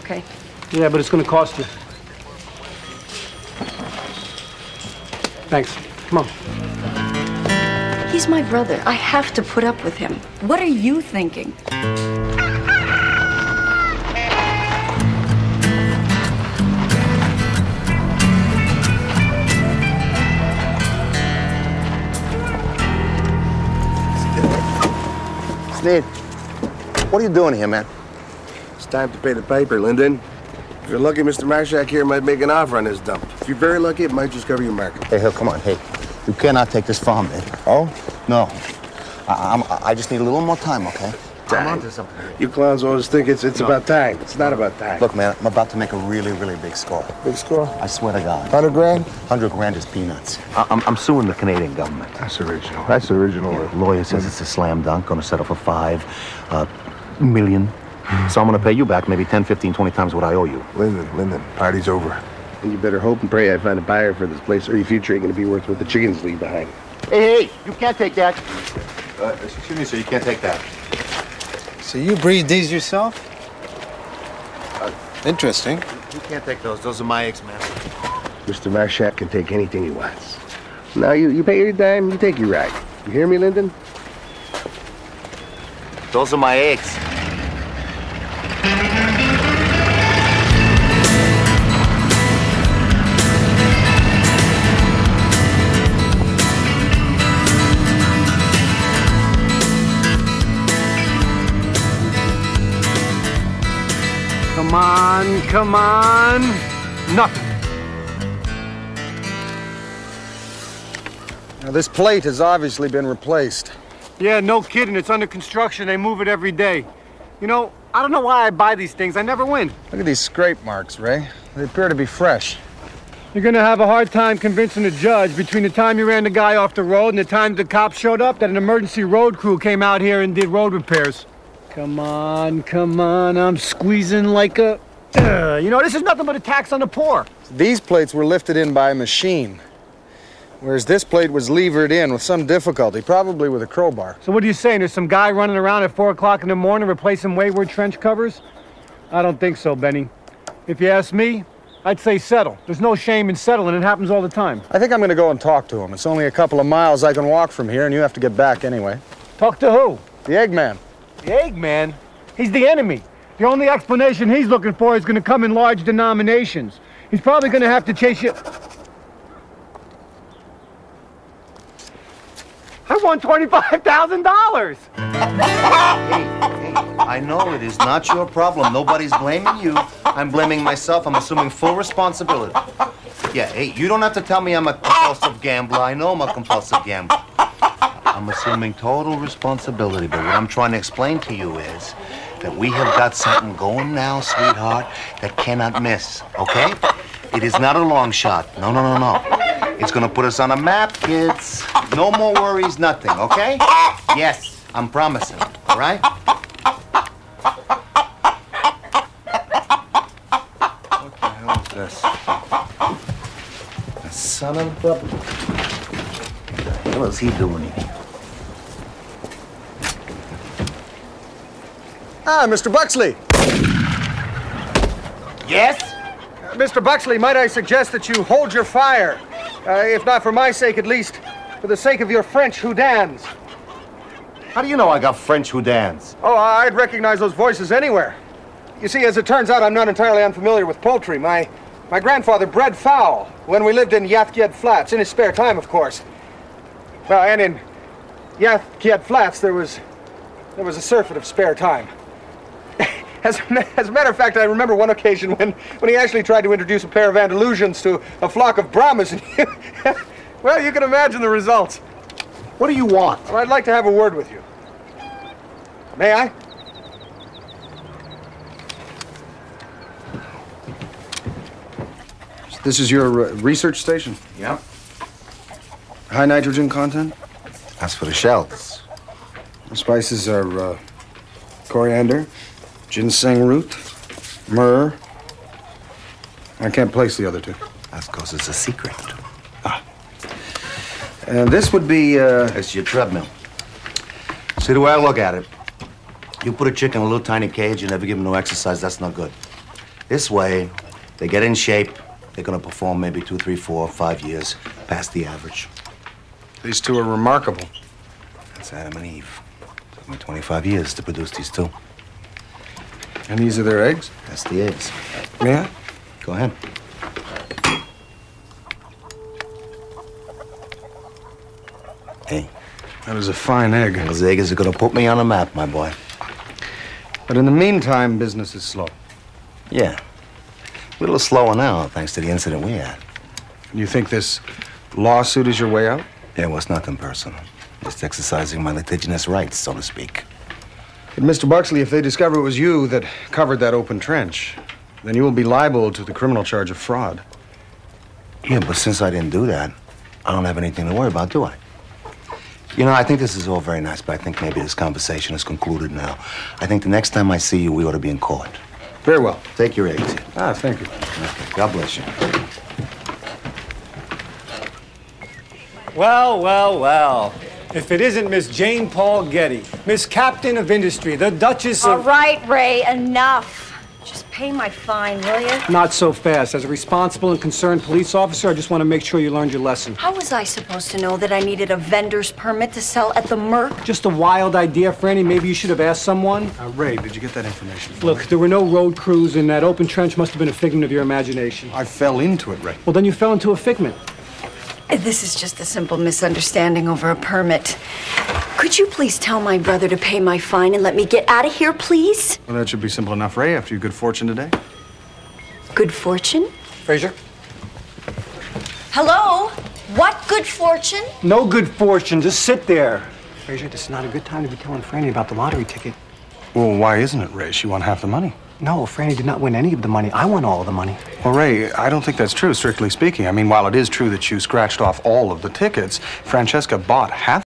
Okay. Yeah, but it's going to cost you. Thanks. Come on. He's my brother. I have to put up with him. What are you thinking? Sneed, what are you doing here, man? It's time to pay the piper, Lyndon. If you're lucky, Mr. Marshak here might make an offer on this dump. If you're very lucky, it might just cover your market. Hey, Hill, come on. Hey, you cannot take this farm, man. Oh? No. I just need a little more time, okay? I'm onto something. You clowns always think it's about time. It's not about time. Look, man, I'm about to make a really, really big score. Big score? I swear to God. 100 grand? 100 grand is peanuts. I'm suing the Canadian government. That's original. That's original. Yeah, lawyer says it's a slam dunk. Gonna settle for $5 million. So I'm gonna pay you back maybe 10, 15, 20 times what I owe you. Lyndon, party's over. And you better hope and pray I find a buyer for this place, or your future ain't gonna be worth what the chickens leave behind. Hey, you can't take that. Excuse me, sir, you can't take that. So you breed these yourself? Interesting. You can't take those. Those are my eggs, man. Mr. Marshak can take anything he wants. Now, you pay your dime, you take your ride. You hear me, Lyndon? Those are my eggs. Come on. Nothing. Now, this plate has obviously been replaced. Yeah, no kidding. It's under construction. They move it every day. You know, I don't know why I buy these things. I never win. Look at these scrape marks, Ray. They appear to be fresh. You're gonna have a hard time convincing a judge between the time you ran the guy off the road and the time the cops showed up that an emergency road crew came out here and did road repairs. Come on. I'm squeezing like a... you know, this is nothing but a tax on the poor. These plates were lifted in by a machine, whereas this plate was levered in with some difficulty, probably with a crowbar. So what are you saying? There's some guy running around at 4 o'clock in the morning replacing wayward trench covers? I don't think so, Benny. If you ask me, I'd say settle. There's no shame in settling. It happens all the time. I think I'm going to go and talk to him. It's only a couple of miles I can walk from here, and you have to get back anyway. Talk to who? The Eggman. The Eggman? He's the enemy. The only explanation he's looking for is going to come in large denominations. He's probably going to have to chase you... I won $25,000! Hey, I know it is not your problem. Nobody's blaming you. I'm blaming myself. I'm assuming full responsibility. Yeah, hey, you don't have to tell me I'm a compulsive gambler. I know I'm a compulsive gambler. I'm assuming total responsibility, but what I'm trying to explain to you is that we have got something going now, sweetheart, that cannot miss, okay? It is not a long shot. No. It's gonna put us on a map, kids. No more worries, nothing, okay? Yes, I'm promising, all right? What the hell is this? The son of a... What the hell is he doing here? Ah, Mr. Buxley. Yes? Mr. Buxley, might I suggest that you hold your fire? If not for my sake, at least for the sake of your French houdans. How do you know I got French houdans? Oh, I'd recognize those voices anywhere. You see, as it turns out, I'm not entirely unfamiliar with poultry. My grandfather bred fowl when we lived in Yathkiad Flats, in his spare time, of course. Well, and in Yathkiad Flats, there was a surfeit of spare time. As a matter of fact, I remember one occasion when he actually tried to introduce a pair of Andalusians to a flock of Brahmas. And well, you can imagine the results. What do you want? Well, I'd like to have a word with you. May I? This is your research station? Yeah. High nitrogen content? That's for the shells. The spices are coriander, ginseng root, myrrh. I can't place the other two. That's because it's a secret. And this would be, It's your treadmill. See, the way I look at it, you put a chicken in a little tiny cage, you never give him no exercise, that's not good. This way, they get in shape. They're gonna perform maybe 2, 3, 4, 5 years past the average. These two are remarkable. That's Adam and Eve. Took me 25 years to produce these two. And these are their eggs? That's the eggs. Yeah? Go ahead. Hey, That is a fine egg. those eggs are gonna put me on a map, my boy. But in the meantime, business is slow. Yeah. A little slower now, thanks to the incident we had. You think this lawsuit is your way out? Yeah, well, it's nothing personal. Just exercising my litigious rights, so to speak. But Mr. Buxley, if they discover it was you that covered that open trench, then you will be liable to the criminal charge of fraud. Yeah, but since I didn't do that, I don't have anything to worry about, do I? You know, I think this is all very nice, but I think maybe this conversation is concluded now. I think the next time I see you, we ought to be in court. Very well. Take your eggs. Ah, thank you. Okay, God bless you. Well, well, well. If it isn't Miss Jane Paul Getty, Miss Captain of Industry, the Duchess All of... right, Ray, enough. Just pay my fine, will you? Not so fast. As a responsible and concerned police officer, I just want to make sure you learned your lesson. How was I supposed to know that I needed a vendor's permit to sell at the Merc? Just a wild idea, Franny. Maybe you should have asked someone. Ray, did you get that information? Look, there were no road crews, and that open trench must have been a figment of your imagination. I fell into it, Ray. Well, then you fell into a figment. This is just a simple misunderstanding over a permit. Could you please tell my brother to pay my fine and let me get out of here, please? Well, that should be simple enough, Ray, after your good fortune today. Good fortune? Frazier? Hello? What good fortune? No good fortune. Just sit there. Frazier, this is not a good time to be telling Franny about the lottery ticket. Well, why isn't it, Ray? She won half the money. No, Franny did not win any of the money. I won all of the money. Well, Ray, I don't think that's true, strictly speaking. I mean, while it is true that you scratched off all of the tickets, Francesca bought half